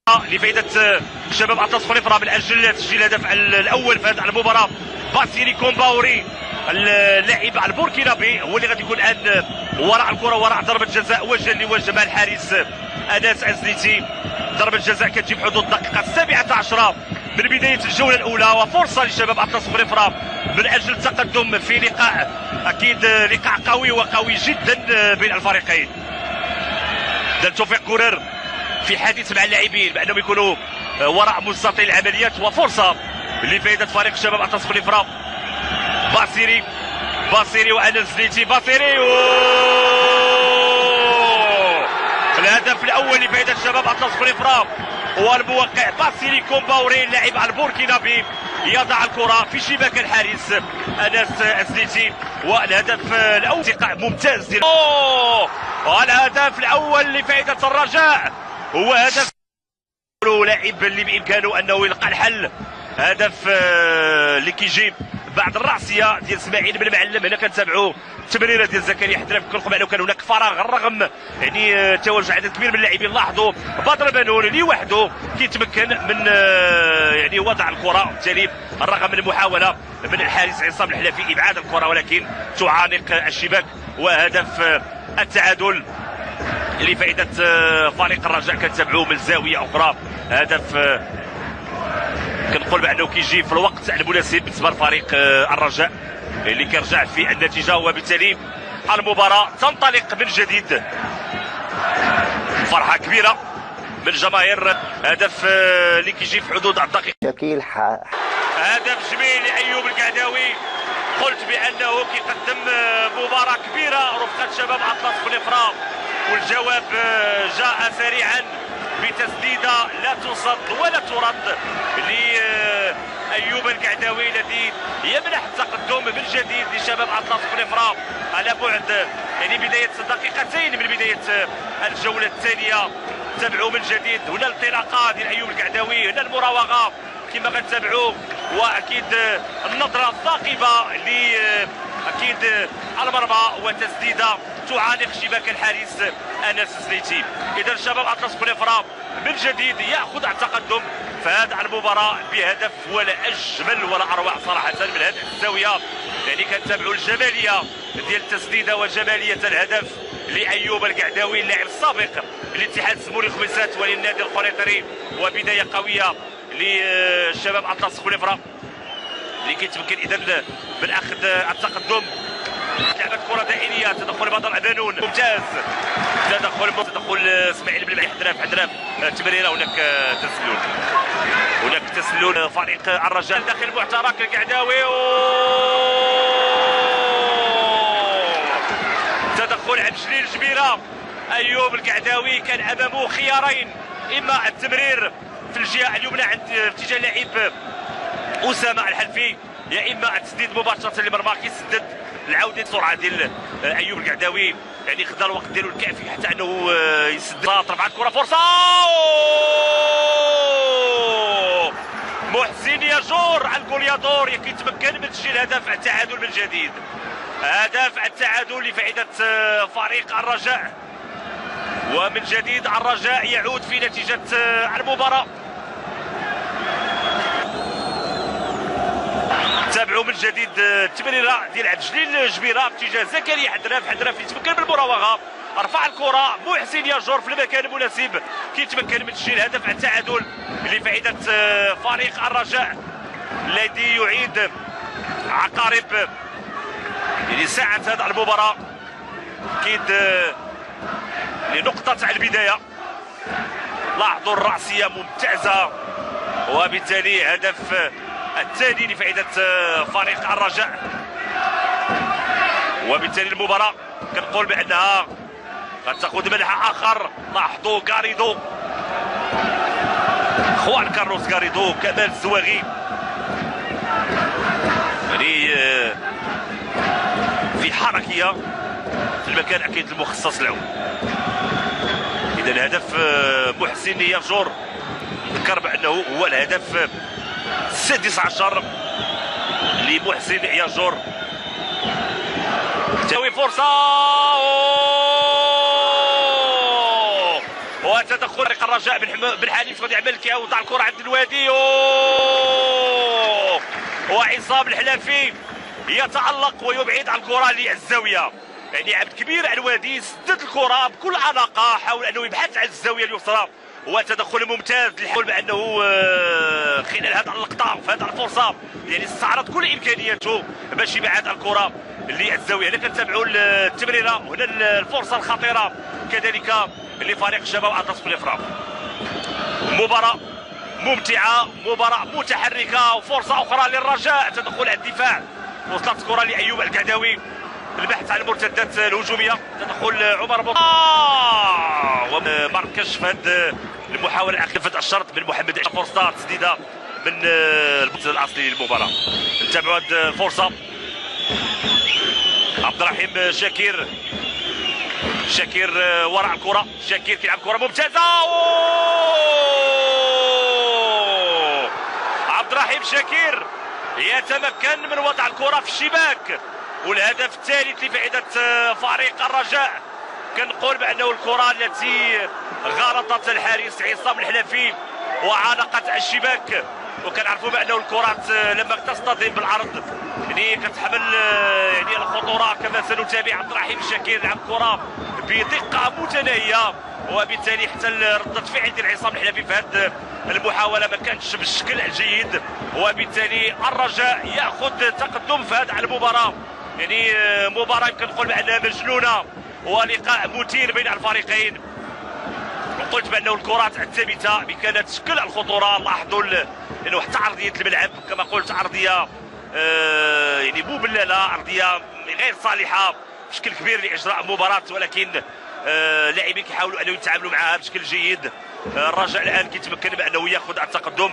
لفائده شباب اطلس فريفرا من اجل تسجيل الهدف الاول في هذه المباراه. باسيلي كومباوري اللاعب البوركينابي هو اللي غادي يكون الان وراء الكره، وراء ضربه جزاء وجها لوجه مع الحارس انس ازليتي. ضربه جزاء كتجي في حدود الدقيقه 17 من بدايه الجوله الاولى، وفرصه لشباب اطلس فريفرا من اجل التقدم في لقاء اكيد لقاء قوي وقوي جدا بين الفريقين. توفيق كورير في حديث مع اللاعبين بانهم يكونوا وراء مستطيل العمليات، وفرصه لفائده فريق شباب اطلس فريفرا. باسيري وانس زليتي. باسيري الهدف الاول لفائده شباب اطلس فريفرا والموقع باسيلي كومباوري اللاعب البوركينابي يضع الكره في شباك الحارس انس ازليتي. والهدف الاول ممتاز ديال الهدف الاول لفائده الرجاء هو هدف لاعب اللي بامكانه انه يلقى الحل. هدف اللي كيجي بعد الراسيه ديال اسماعيل بن معلم. هنا كنتابعوا التمريره ديال زكريا حدراف. كنقول انه كان هناك فراغ رغم يعني تواجد عدد كبير من اللاعبين. لاحظوا بدر بنون اللي وحده كيتمكن من يعني وضع الكره، وبالتالي الرغم من المحاوله من الحارس عصام الحلافي ابعاد الكره ولكن تعانق الشباك. وهدف التعادل لفائده فريق الرجاء كنتابعوه من زاويه اخرى. هدف كنقول بانه كيجي في الوقت المناسب بالنسبه لفريق الرجاء اللي كيرجع في النتيجه، وبالتالي المباراه تنطلق من جديد. فرحه كبيره من الجماهير. هدف اللي كيجي في حدود الدقيقه. هدف جميل لايوب القعداوي. قلت بانه كيقدم مباراه كبيره رفقه شباب اطلس فريفرا، والجواب جاء سريعا بتسديده لا تصد ولا ترد لأيوب القعداوي الذي يمنح التقدم من جديد لشباب اطلس فريفرا على بعد يعني بدايه دقيقتين من بدايه الجوله الثانيه. تابعوا من جديد. هنا الانطلاقه ديال ايوب القعداوي، هنا المراوغه كما غنتابعوا، واكيد النظره الثاقبه ل اكيد المرمى وتسديده تعانق شباك الحارس انس زليتي. اذا شباب اطلس فريفرا من جديد ياخذ التقدم في هذه المباراه بهدف ولا اجمل ولا اروع صراحه من هذه الزاويه. يعني كنتابعوا الجماليه ديال التسديده وجماليه الهدف لايوب القعداوي اللاعب السابق للاتحاد السموري الخميسات وللنادي القريطري. وبدايه قويه للشباب اطلس فريفرا اللي كيتمكن اذا من اخذ التقدم. لعبت كره دائريه، تدخل بدر بنون ممتاز، تدخل اسماعيل بن معلم. حدراف تمريره. هناك تسلل فريق الرجاء داخل معترك القعداوي. تدخل عبد الجليل الجبيره. ايوب القعداوي كان امامه خيارين، اما التمرير في الجهه اليمنى عند اتجاه اللاعب اسامه الحلفي، يا اما التسديد مباشره للمرمى. كيسدد العوده السرعه ديال ايوب القعداوي، يعني خدا الوقت ديالو الكافي حتى انه يسدد. رفعت كره، فرصه محسن ياجور الجوليادور كيتمكن من تسجيل هدف التعادل من جديد. هدف التعادل لفائده فريق الرجاء، ومن جديد الرجاء يعود في نتيجه المباراه. تابعوا من جديد التمريره ديال عبد الجليل الجبيره باتجاه زكريا حدراف يتمكن من المراوغه. رفع الكره محسن ياجور في المكان المناسب كيتمكن من تسجيل هدف التعادل لفائده فريق الرجاء الذي يعيد عقارب يعني ساعه هذه المباراه اكيد لنقطه البدايه. لاحظوا الراسيه ممتازه، وبالتالي هدف الثاني لفائده فريق الرجاء. وبالتالي المباراه كنقول بانها قد تاخذ منحى اخر. لاحظوا غاريدو، خوان كارلوس غاريدو، كمال الزواغي، يعني في حركيه في المكان اكيد المخصص له. اذا الهدف محسن ياجور ذكر بانه هو الهدف 16 لمحسن ياجور. تساوي فرصه وتدخل تدخل فريق الرجاء بن حليف غادي يعمل كيوضع الكره عند الوادي وعصام الحلافي يتألق ويبعد عن الكره للزاويه. يعني عبد كبير على الوادي سدد الكره بكل اناقه، حاول انه يبحث عن الزاويه اليسرى وتدخل ممتاز للحول بانه خلال هذه اللقطه في هذه الفرصه يعني استعرض كل امكانياته باش يبعد الكره للزاويه. لكن نتابعوا التمريره هنا الفرصه الخطيره كذلك لفريق الشباب اطلس بالافراط. مباراه ممتعه، مباراه متحركه، وفرصه اخرى للرجاء، تدخل على الدفاع، وصلت الكره لايوب القعداوي، البحث عن المرتدات الهجوميه، تدخل عمر وماركش في هذه المحاوله الاخيره في الشرط من محمد عيسى. فرصه تسديده من البطل الاصلي للمباراه. نتابعوا هذه الفرصه. عبد الرحيم شاكير وراء الكره، شاكير كيلعب كره ممتازه، عبد الرحيم شاكير يتمكن من وضع الكره في الشباك، والهدف الثالث لفائده فريق الرجاء. كنقول بانه الكره التي غلطت الحارس عصام الحلافي وعانقت الشباك، وكنعرفوا بانه الكرات لما تصطدم بالعرض يعني كتحمل يعني الخطوره. كما سنتابع عبد الرحيم شاكير يلعب كره بدقه متناهيه، وبالتالي حتى رده فعل ديال عصام الحلافي في هذه المحاوله ما كانتش بالشكل الجيد، وبالتالي الرجاء ياخذ تقدم في هذه المباراه. يعني مباراه يمكن نقول بانها مجنونه ولقاء مثير بين الفريقين. وقلت بانه الكرات الثابته كانت تشكل الخطوره. لاحظوا انه حتى ارضيه الملعب كما قلت ارضيه يعني مبلله، ارضيه غير صالحه بشكل كبير لاجراء مباراه، ولكن اللاعبين كيحاولوا انه يتعاملوا معها بشكل جيد. الرجاء الان كيتمكن بانه ياخذ التقدم